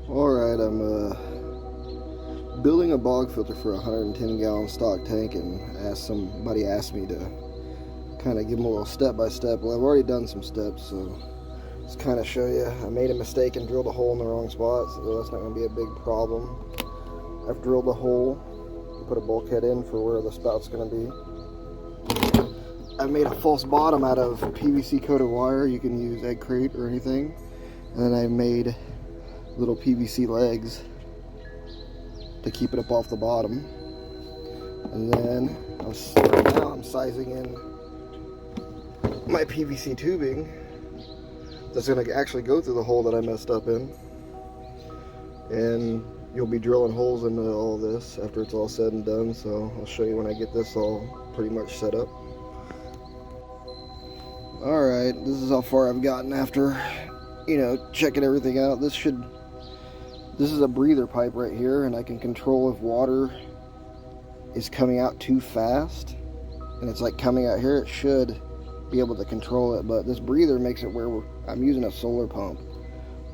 Alright, I'm building a bog filter for a 110 gallon stock tank, and somebody asked me to kind of give them a little step by step. Well, I've already done some steps, so just kind of show you. I made a mistake and drilled a hole in the wrong spot, so that's not going to be a big problem. I've drilled a hole, put a bulkhead in for where the spout's going to be. I've made a false bottom out of PVC coated wire. You can use egg crate or anything. And then I've made little PVC legs to keep it up off the bottom. And then now I'm sizing in my PVC tubing that's going to actually go through the hole that I messed up in. And you'll be drilling holes into all this after it's all said and done, so I'll show you when I get this all pretty much set up. Alright, this is how far I've gotten after, checking everything out. This is a breather pipe right here, and I can control if water is coming out too fast and it's like coming out here. It should be able to control it, but this breather makes it where I'm using a solar pump,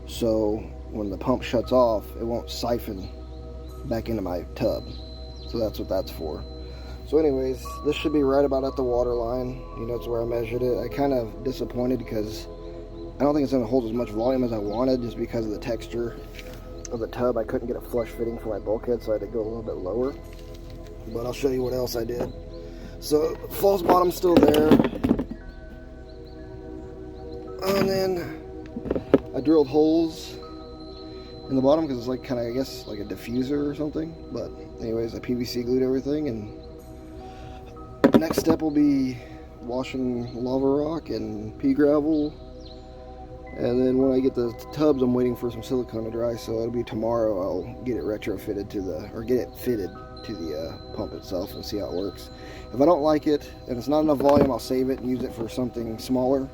so when the pump shuts off, it won't siphon back into my tub. So that's what that's for. So anyways, this should be right about at the water line. It's where I measured it. I kind of disappointed because I don't think it's going to hold as much volume as I wanted, just because of the texture of the tub. I couldn't get a flush fitting for my bulkhead, so I had to go a little bit lower. But I'll show you what else I did. So false bottom's still there. And then I drilled holes in the bottom because it's like kind of, I guess, like a diffuser or something. But anyways, I PVC glued everything, and the next step will be washing lava rock and pea gravel. And then when I get the tubs, I'm waiting for some silicone to dry, so it'll be tomorrow I'll get it retrofitted get it fitted to the pump itself and see how it works. If I don't like it and it's not enough volume, I'll save it and use it for something smaller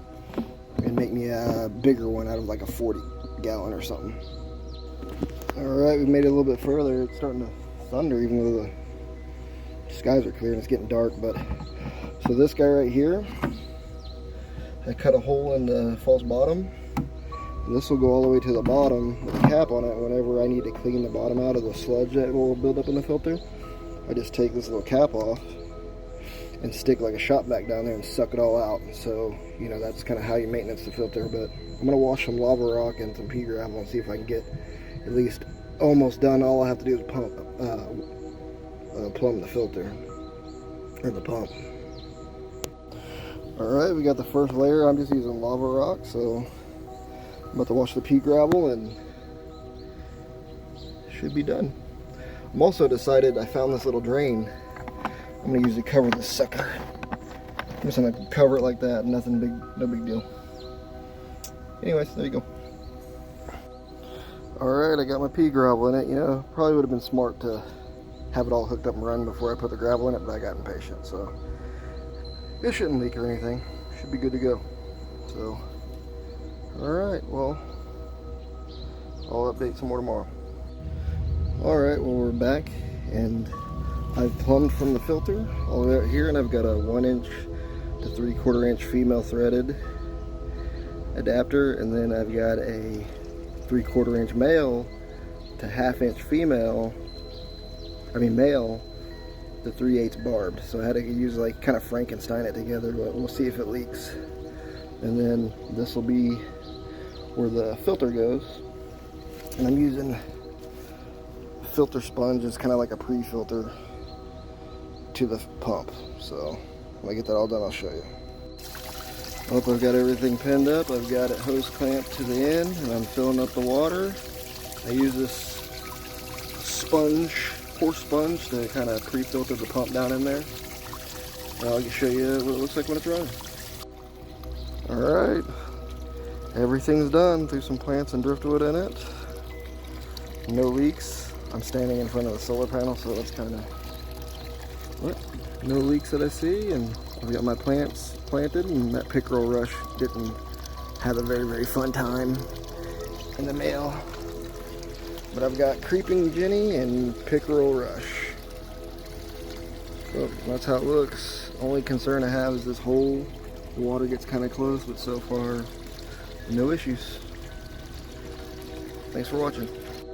and make me a bigger one out of like a 40 gallon or something. Alright, we made it a little bit further. It's starting to thunder even though the skies are clear and it's getting dark. But so this guy right here, I cut a hole in the false bottom, and this will go all the way to the bottom with a cap on it. Whenever I need to clean the bottom out of the sludge that will build up in the filter, I just take this little cap off and stick like a shop vac down there and suck it all out. So that's kind of how you maintenance the filter. But I'm gonna wash some lava rock and some pea gravel and see if I can get at least almost done. All I have to do is plumb the filter or the pump. Alright, we got the first layer. I'm just using lava rock, so I'm about to wash the pea gravel and should be done. I'm also decided, I found this little drain. I'm going to usually cover this sucker. I'm just going to cover it like that, nothing big, no big deal. Anyways, there you go. Alright, I got my pea gravel in it. Probably would have been smart to have it all hooked up and run before I put the gravel in it, but I got impatient, so it shouldn't leak or anything. Should be good to go. So, alright, well, I'll update some more tomorrow. Alright, well, we're back, and I've plumbed from the filter all the way out here, and I've got a 1 inch to 3/4 inch female threaded adapter, and then I've got a 3/4 inch male to 1/2 inch male to 3/8 barbed. So I had to use like kind of Frankenstein it together, but we'll see if it leaks. And then this will be where the filter goes, and I'm using filter sponge as kind of like a pre-filter to the pump. So when I get that all done, I'll show you. I've got everything pinned up. I've got it hose clamped to the end, and I'm filling up the water. I use this sponge, horse sponge, to kind of pre-filter the pump down in there. I'll show you what it looks like when it's running. Alright, everything's done. Threw some plants and driftwood in it. No leaks. I'm standing in front of the solar panel, so that's kind of no leaks that I see, and I've got my plants planted, and that pickerel rush didn't have a very, very fun time in the mail. But I've got creeping Jenny and pickerel rush. So that's how it looks. Only concern I have is this hole. The water gets kind of close, but so far, no issues. Thanks for watching.